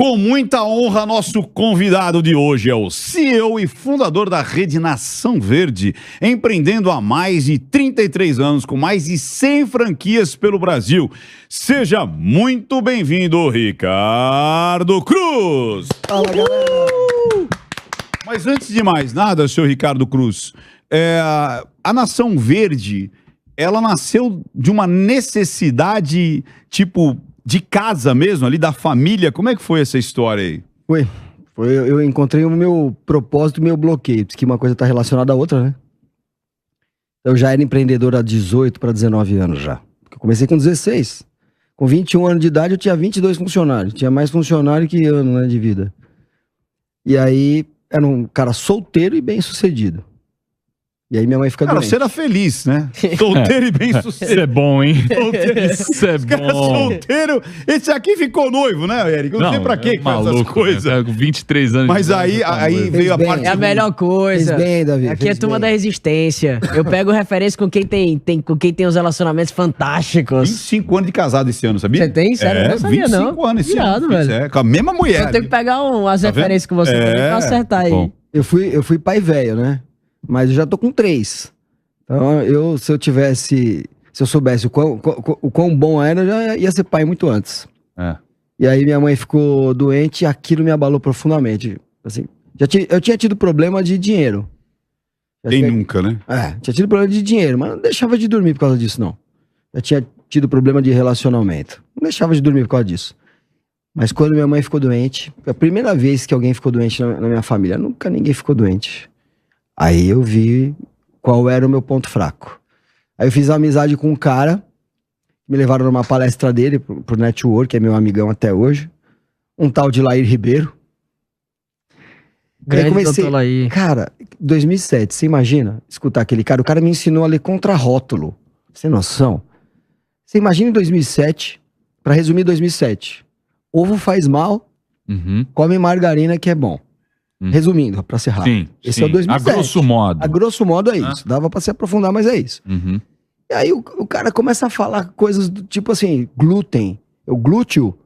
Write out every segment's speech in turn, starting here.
Com muita honra, nosso convidado de hoje é o CEO e fundador da Rede Nação Verde, empreendendo há mais de 33 anos, com mais de 100 franquias pelo Brasil. Seja muito bem-vindo, Ricardo Cruz! Fala, galera! Mas antes de mais nada, senhor Ricardo Cruz, a Nação Verde, ela nasceu de uma necessidade, tipo, de casa mesmo, ali da família. Como é que foi essa história aí? Eu encontrei o meu propósito e o meu bloqueio, porque uma coisa está relacionada à outra, né? Eu já era empreendedor há 18 para 19 anos já. Eu comecei com 16. Com 21 anos de idade eu tinha 22 funcionários. Tinha mais funcionário que ano, né, de vida. E aí era um cara solteiro e bem sucedido. E aí minha mãe fica doente. Você era feliz, né? Solteiro e bem sucedido. Isso é bom, hein? Isso é bom. Solteiro. Esse aqui ficou noivo, né, Eric? Não sei pra quê que faz essas coisas. Né? Com 23 anos. Mas aí veio a parte... É a melhor coisa. Fez bem, Davi. Aqui é turma da resistência. Eu pego referência com quem tem os relacionamentos fantásticos. 25 anos de casado esse ano, sabia? Você tem? Sério? Eu não sabia, 25 anos esse Irado, ano. velho. É, com a mesma mulher. Eu tenho que pegar as Tá referências com você também pra acertar aí. Bom. Eu fui pai velho, né? Mas eu já tô com 3. Então, se eu soubesse o quão bom era, eu já ia ser pai muito antes. É. E aí minha mãe ficou doente e aquilo me abalou profundamente. Assim, eu tinha tido problema de dinheiro. Quem nunca, né? Tinha tido problema de dinheiro, mas não deixava de dormir por causa disso, não. Já tinha tido problema de relacionamento. Não deixava de dormir por causa disso. Mas quando minha mãe ficou doente, foi a primeira vez que alguém ficou doente na minha família. Nunca ninguém ficou doente. Aí eu vi qual era o meu ponto fraco. Aí eu fiz amizade com um cara, me levaram numa palestra dele, pro Network, que é meu amigão até hoje. Um tal de Lair Ribeiro. Grande aí comecei, doutor Lair. Cara, 2007, você imagina escutar aquele cara? O cara me ensinou a ler contrarótulo. Sem noção. Você imagina em 2007, pra resumir 2007. Ovo faz mal, come margarina que é bom. Resumindo, pra ser rápido. Sim, Esse é o 2007. A grosso modo. A grosso modo é isso. Dava pra se aprofundar, mas é isso. E aí o cara começa a falar coisas do tipo assim, glúten. Glúteo?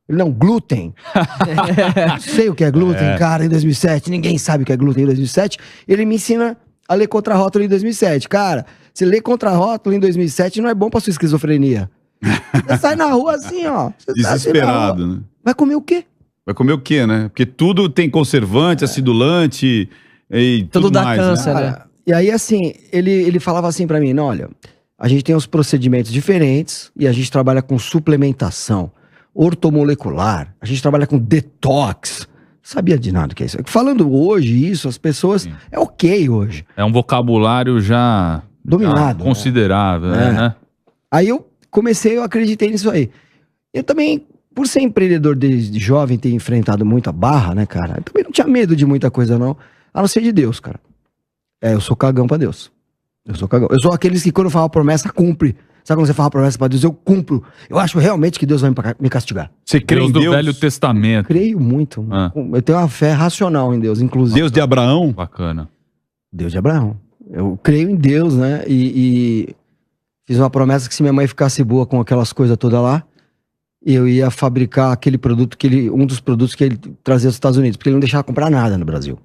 Ele não, glúten. Não sei o que é glúten, cara, em 2007. Ninguém sabe o que é glúten em 2007. Ele me ensina a ler contrarótulo em 2007. Cara, se ler contrarótulo em 2007 não é bom pra sua esquizofrenia. Você sai na rua assim, ó. Desesperado, né? Vai comer o quê? Vai comer o quê, né? Porque tudo tem conservante, acidulante e tudo dá mais, câncer, né? né? E aí, assim, ele falava assim pra mim, não, olha, a gente tem uns procedimentos diferentes e a gente trabalha com suplementação ortomolecular, a gente trabalha com detox. Sabia de nada que é isso. Falando hoje isso, as pessoas... Sim. É ok hoje. É um vocabulário já... Dominado, já considerável, né? né? Aí eu acreditei nisso aí. Eu também, por ser empreendedor desde jovem, ter enfrentado muita barra, né, cara? Eu também não tinha medo de muita coisa, não. A não ser de Deus, cara. Eu sou cagão pra Deus. Eu sou cagão. Eu sou aqueles que quando fala promessa, cumpre. Sabe quando você fala promessa pra Deus? Eu cumpro. Eu acho realmente que Deus vai me castigar. Você crê Deus em do Deus? Velho Testamento. Creio muito. Eu tenho uma fé racional em Deus, inclusive. Deus de Abraão? Bacana. Deus de Abraão. Eu creio em Deus, né? E fiz uma promessa que se minha mãe ficasse boa com aquelas coisas todas lá, eu ia fabricar aquele produto um dos produtos que ele trazia dos Estados Unidos, porque ele não deixava comprar nada no Brasil.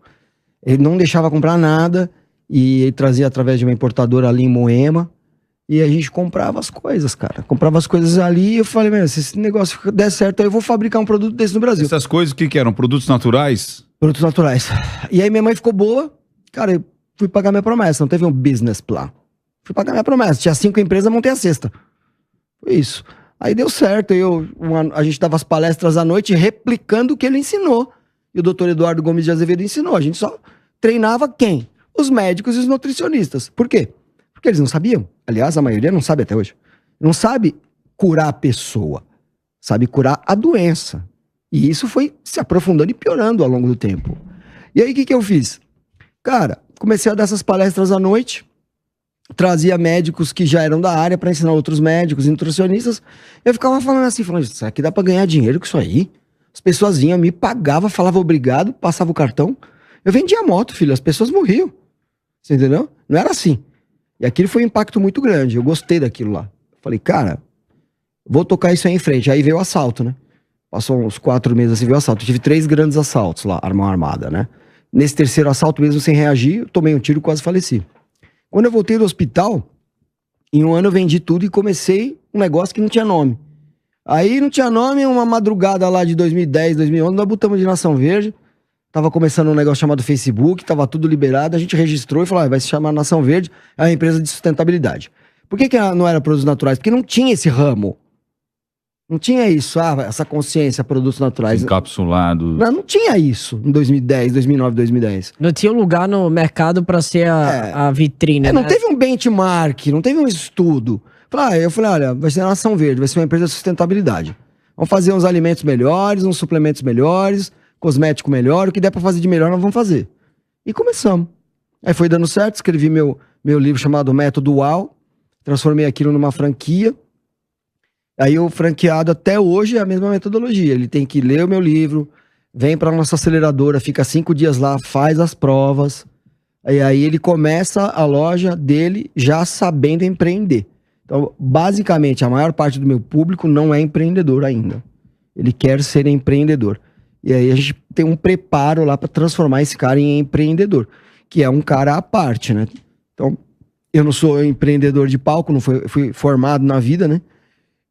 Ele não deixava comprar nada e ele trazia através de uma importadora ali em Moema e a gente comprava as coisas, cara. Comprava as coisas ali e eu falei, meu, se esse negócio der certo, aí eu vou fabricar um produto desse no Brasil. Essas coisas, o que eram? Produtos naturais? Produtos naturais. E aí minha mãe ficou boa, cara, eu fui pagar minha promessa, não teve um business plan. Fui pagar minha promessa, tinha 5 empresas, montei a sexta. Foi isso. Aí deu certo, a gente dava as palestras à noite replicando o que ele ensinou. E o doutor Eduardo Gomes de Azevedo ensinou. A gente só treinava quem? Os médicos e os nutricionistas. Por quê? Porque eles não sabiam. Aliás, a maioria não sabe até hoje. Não sabe curar a pessoa. Sabe curar a doença. E isso foi se aprofundando e piorando ao longo do tempo. E aí, o que eu fiz? Cara, comecei a dar essas palestras à noite. Trazia médicos que já eram da área para ensinar outros médicos e nutricionistas. Eu ficava falando assim, isso aqui dá para ganhar dinheiro com isso aí. As pessoas vinham, me pagavam, falavam obrigado, passava o cartão. Eu vendia moto, filho, as pessoas morriam. Você entendeu? Não era assim. E aquilo foi um impacto muito grande. Eu gostei daquilo lá. Falei, cara, vou tocar isso aí em frente. Aí veio o assalto, né? Passou uns 4 meses assim, veio o assalto. Eu tive 3 grandes assaltos lá, arma armada, né? Nesse terceiro assalto, mesmo sem reagir, eu tomei um tiro e quase faleci. Quando eu voltei do hospital, em um ano eu vendi tudo e comecei um negócio que não tinha nome. Aí não tinha nome, uma madrugada lá de 2010, 2011, nós botamos de Nação Verde. Tava começando um negócio chamado Facebook, tava tudo liberado, a gente registrou e falou, vai se chamar Nação Verde, é uma empresa de sustentabilidade. Por que não era produtos naturais? Porque não tinha esse ramo. Não tinha isso, essa consciência, produtos naturais. Encapsulado. Não tinha isso em 2010, 2009, 2010. Não tinha um lugar no mercado pra ser a vitrine, Não né? teve um benchmark, não teve um estudo. Eu falei, olha, vai ser a Nação Verde, vai ser uma empresa de sustentabilidade. Vamos fazer uns alimentos melhores, uns suplementos melhores, cosmético melhor, o que der pra fazer de melhor nós vamos fazer. E começamos. Aí foi dando certo, escrevi meu livro chamado Método UAU, transformei aquilo numa franquia. Aí o franqueado até hoje é a mesma metodologia. Ele tem que ler o meu livro, vem pra nossa aceleradora, fica 5 dias lá, faz as provas. E aí ele começa a loja dele já sabendo empreender. Então, basicamente, a maior parte do meu público não é empreendedor ainda. Ele quer ser empreendedor. E aí a gente tem um preparo lá para transformar esse cara em empreendedor, que é um cara à parte, né? Então, eu não sou empreendedor de palco, não fui formado na vida, né?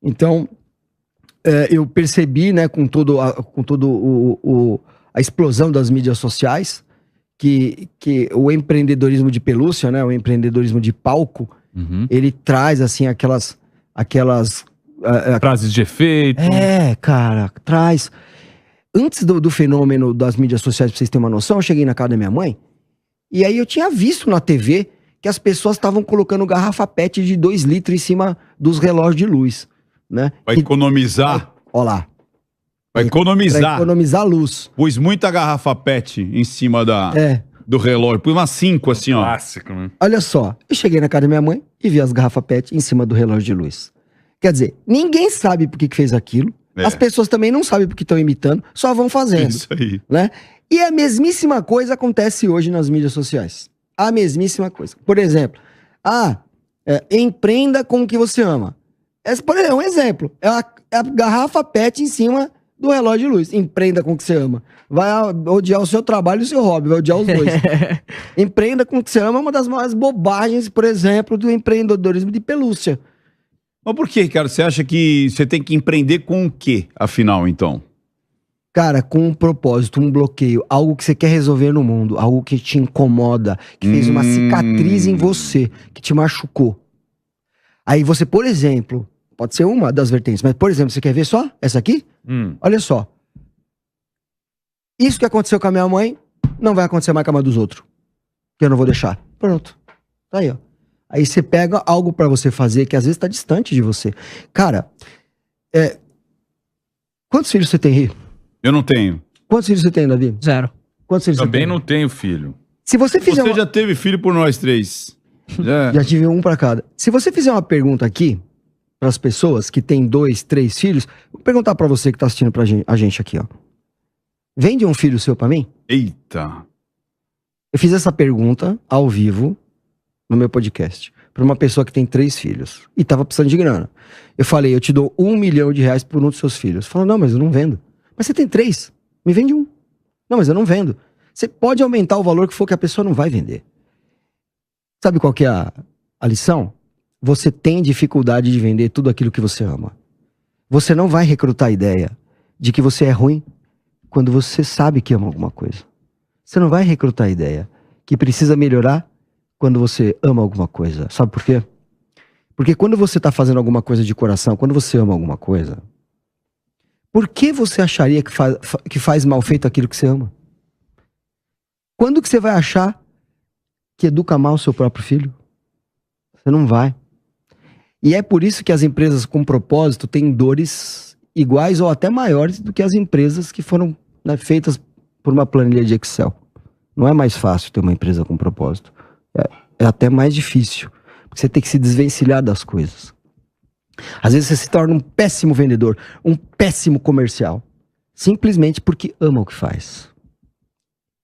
Então, eu percebi, né, com todo a explosão das mídias sociais, que o empreendedorismo de pelúcia, né, o empreendedorismo de palco, ele traz, assim, aquelas Frases de efeito. Cara, traz. Antes do fenômeno das mídias sociais, pra vocês terem uma noção, eu cheguei na casa da minha mãe, e aí eu tinha visto na TV que as pessoas estavam colocando garrafa PET de 2 litros em cima dos relógios de luz, né? Vai economizar. Ó lá. Vai economizar. Pra economizar luz. Pus muita garrafa PET em cima do relógio. Pus umas 5 assim, ó. Clássico, né? Olha só, eu cheguei na casa da minha mãe e vi as garrafas PET em cima do relógio de luz. Quer dizer, ninguém sabe por que fez aquilo. As pessoas também não sabem por que estão imitando, só vão fazendo. Isso aí. Né? E a mesmíssima coisa acontece hoje nas mídias sociais. A mesmíssima coisa. Por exemplo, empreenda com o que você ama. Esse é um exemplo. É a garrafa PET em cima do relógio de luz. Empreenda com o que você ama. Vai odiar o seu trabalho e o seu hobby, vai odiar os dois. Empreenda com o que você ama é uma das maiores bobagens, por exemplo, do empreendedorismo de pelúcia. Mas por que, cara? Você acha que você tem que empreender com o quê, afinal, então? Cara, com um propósito, um bloqueio, algo que você quer resolver no mundo, algo que te incomoda, que fez uma cicatriz em você, que te machucou. Aí você, por exemplo, pode ser uma das vertentes, mas, por exemplo, você quer ver só essa aqui? Olha só. Isso que aconteceu com a minha mãe, não vai acontecer mais com a mãe dos outros. Que eu não vou deixar. Pronto. Tá aí, ó. Aí você pega algo pra você fazer que às vezes tá distante de você. Cara, quantos filhos você tem, Ri? Eu não tenho. Quantos filhos você tem, Davi? 0. Quantos filhos Também você tem? não tenho filho. Se você fizer Você já teve filho por nós 3. Já tive um pra cada. Se você fizer uma pergunta aqui pras pessoas que têm 2, 3 filhos, vou perguntar pra você que tá assistindo a gente aqui, ó. Vende um filho seu pra mim? Eita. Eu fiz essa pergunta ao vivo no meu podcast pra uma pessoa que tem 3 filhos e tava precisando de grana. Eu falei, eu te dou R$1 milhão por um dos seus filhos. Falou, não, mas eu não vendo. Mas você tem 3, me vende um. Não, mas eu não vendo. Você pode aumentar o valor que for que a pessoa não vai vender. Sabe qual que é a lição? Você tem dificuldade de vender tudo aquilo que você ama. Você não vai recrutar a ideia de que você é ruim quando você sabe que ama alguma coisa. Você não vai recrutar a ideia que precisa melhorar quando você ama alguma coisa. Sabe por quê? Porque quando você está fazendo alguma coisa de coração, quando você ama alguma coisa, por que você acharia que faz mal feito aquilo que você ama? Quando que você vai achar que educa mal o seu próprio filho? Você não vai. E é por isso que as empresas com propósito têm dores iguais ou até maiores do que as empresas que foram, né, feitas por uma planilha de Excel. Não é mais fácil ter uma empresa com propósito. É até mais difícil. Porque você tem que se desvencilhar das coisas. Às vezes você se torna um péssimo vendedor, um péssimo comercial. Simplesmente porque ama o que faz.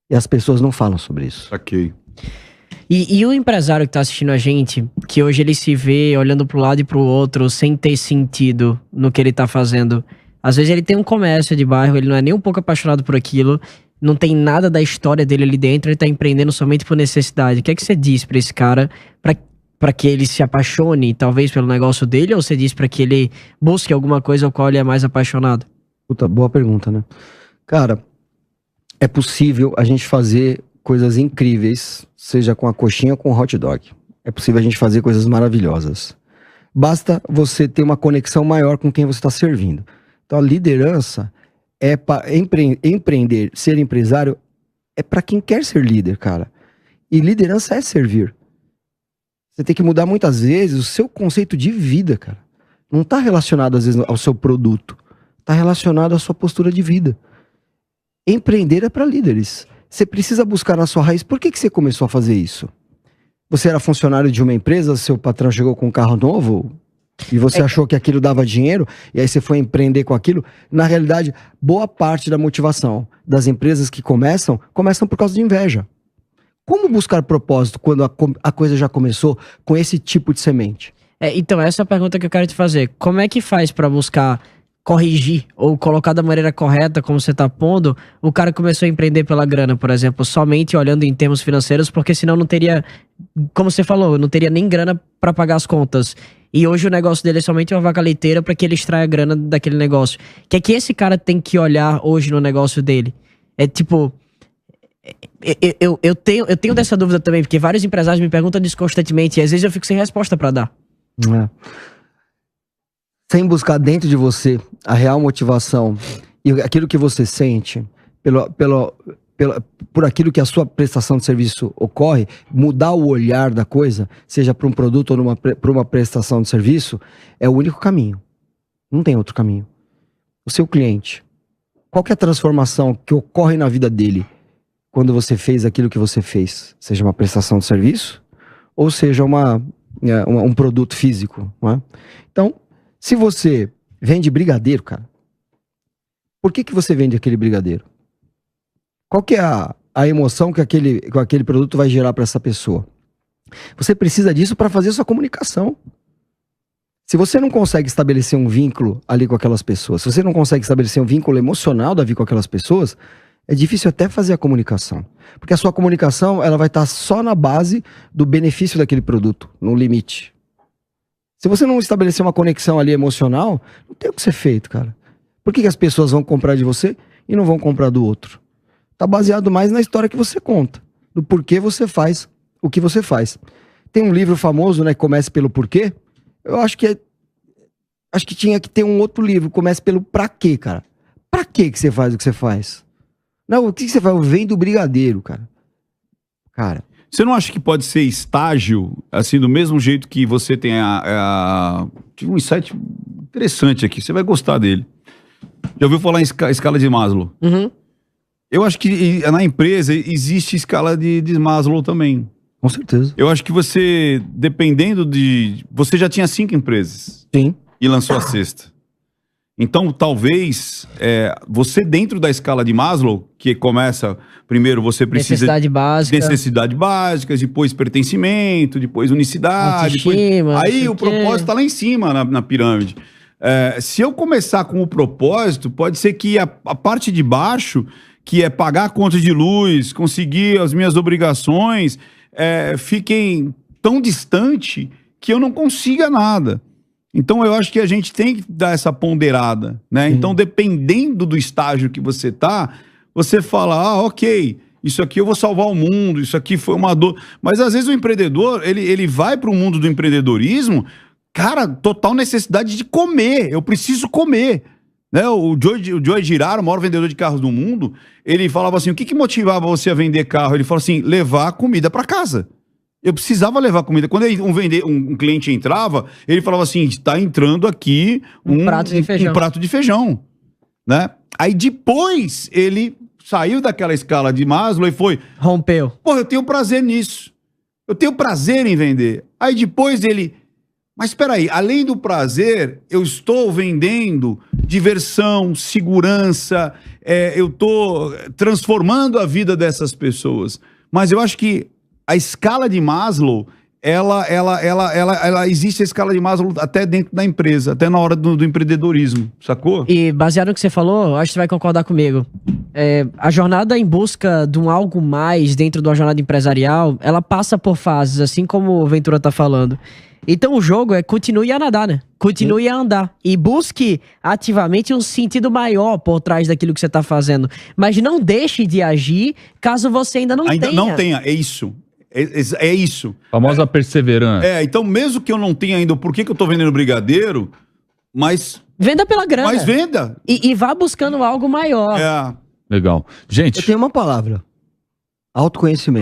E as pessoas não falam sobre isso. Saquei. E o empresário que tá assistindo a gente, que hoje ele se vê olhando pro lado e pro outro, sem ter sentido no que ele tá fazendo, Às vezes ele tem um comércio de bairro, ele não é nem um pouco apaixonado por aquilo, não tem nada da história dele ali dentro, ele tá empreendendo somente por necessidade. O que é que você diz pra esse cara, pra que ele se apaixone, talvez, pelo negócio dele, ou você diz pra que ele busque alguma coisa ao qual ele é mais apaixonado? Puta, boa pergunta, né? Cara, é possível a gente fazer coisas incríveis, seja com a coxinha ou com o hot dog. É possível a gente fazer coisas maravilhosas. Basta você ter uma conexão maior com quem você está servindo. Então a liderança é para empreender, ser empresário é para quem quer ser líder, cara. E liderança é servir. Você tem que mudar muitas vezes o seu conceito de vida, cara. Não está relacionado às vezes ao seu produto, está relacionado à sua postura de vida. Empreender é para líderes. Você precisa buscar na sua raiz. Por que você começou a fazer isso? Você era funcionário de uma empresa, seu patrão chegou com um carro novo e você achou que aquilo dava dinheiro e aí você foi empreender com aquilo. Na realidade, boa parte da motivação das empresas que começam por causa de inveja. Como buscar propósito quando a coisa já começou com esse tipo de semente? Então, essa é a pergunta que eu quero te fazer. Como é que faz pra buscar corrigir ou colocar da maneira correta, como você tá pondo, o cara começou a empreender pela grana, por exemplo, somente olhando em termos financeiros, porque senão não teria, como você falou, não teria nem grana pra pagar as contas. E hoje o negócio dele é somente uma vaca leiteira pra que ele extraia grana daquele negócio. O que é que esse cara tem que olhar hoje no negócio dele? É tipo... Eu tenho dessa dúvida também, porque vários empresários me perguntam disso constantemente e às vezes eu fico sem resposta pra dar. Sem buscar dentro de você a real motivação e aquilo que você sente por aquilo que a sua prestação de serviço ocorre, mudar o olhar da coisa, seja para um produto ou para uma prestação de serviço, é o único caminho. Não tem outro caminho. O seu cliente, qual que é a transformação que ocorre na vida dele quando você fez aquilo que você fez? Seja uma prestação de serviço ou seja um produto físico, não é? Então, se você vende brigadeiro, cara, por que você vende aquele brigadeiro? Qual que é a emoção que aquele produto vai gerar para essa pessoa? Você precisa disso para fazer sua comunicação. Se você não consegue estabelecer um vínculo ali com aquelas pessoas, se você não consegue estabelecer um vínculo emocional da vida com aquelas pessoas, é difícil até fazer a comunicação. Porque a sua comunicação ela vai estar só na base do benefício daquele produto, no limite. Se você não estabelecer uma conexão ali emocional, não tem o que ser feito, cara. Por que as pessoas vão comprar de você e não vão comprar do outro? Tá baseado mais na história que você conta, do porquê você faz o que você faz. Tem um livro famoso, né, que começa pelo porquê. Eu acho que tinha que ter um outro livro, começa pelo pra quê, cara. Pra que você faz o que você faz? Não, o que você faz? Eu vendo brigadeiro, cara. Cara. Você não acha que pode ser estágio, assim, do mesmo jeito que você tem Tive um insight interessante aqui, você vai gostar dele. Já ouviu falar em escala de Maslow? Uhum. Eu acho que na empresa existe escala de Maslow também. Com certeza. Eu acho que você, dependendo de... Você já tinha 5 empresas. Sim. E lançou a sexta. Então, talvez, você dentro da escala de Maslow, que começa, primeiro você precisa... Necessidade básica, depois pertencimento, depois unicidade. Aí o propósito tá lá em cima na pirâmide. Se eu começar com o propósito, pode ser que a parte de baixo, que é pagar a conta de luz, conseguir as minhas obrigações, fiquem tão distante que eu não consiga nada. Então eu acho que a gente tem que dar essa ponderada, né? Então, dependendo do estágio que você tá, você fala, ok, isso aqui eu vou salvar o mundo, isso aqui foi uma dor. Mas às vezes o empreendedor, ele vai para o mundo do empreendedorismo, cara, total necessidade de comer, eu preciso comer. Né? O Joe Girard, o maior vendedor de carros do mundo, ele falava assim, o que motivava você a vender carro? Ele falou assim, levar comida para casa. Eu precisava levar comida. Quando um cliente entrava, ele falava assim, está entrando aqui um prato de feijão. Né? Aí depois ele saiu daquela escala de Maslow e foi... Rompeu. Pô, eu tenho prazer nisso. Eu tenho prazer em vender. Aí depois ele... Mas espera aí, além do prazer, eu estou vendendo diversão, segurança, eu estou transformando a vida dessas pessoas. Mas eu acho que a escala de Maslow, ela existe a escala de Maslow até dentro da empresa, até na hora do empreendedorismo, sacou? E baseado no que você falou, acho que você vai concordar comigo. A jornada em busca de um algo mais dentro de uma jornada empresarial, ela passa por fases, assim como o Ventura tá falando. Então o jogo continue a nadar, né? Continue a andar. E busque ativamente um sentido maior por trás daquilo que você tá fazendo. Mas não deixe de agir caso você ainda não tenha. Não tenha, é isso. É isso. Famosa perseverança. Então mesmo que eu não tenha ainda o porquê que eu tô vendendo brigadeiro, mas Venda pela grana. Mas venda. E vá buscando algo maior. É. Legal. Gente. Eu tenho uma palavra. Autoconhecimento.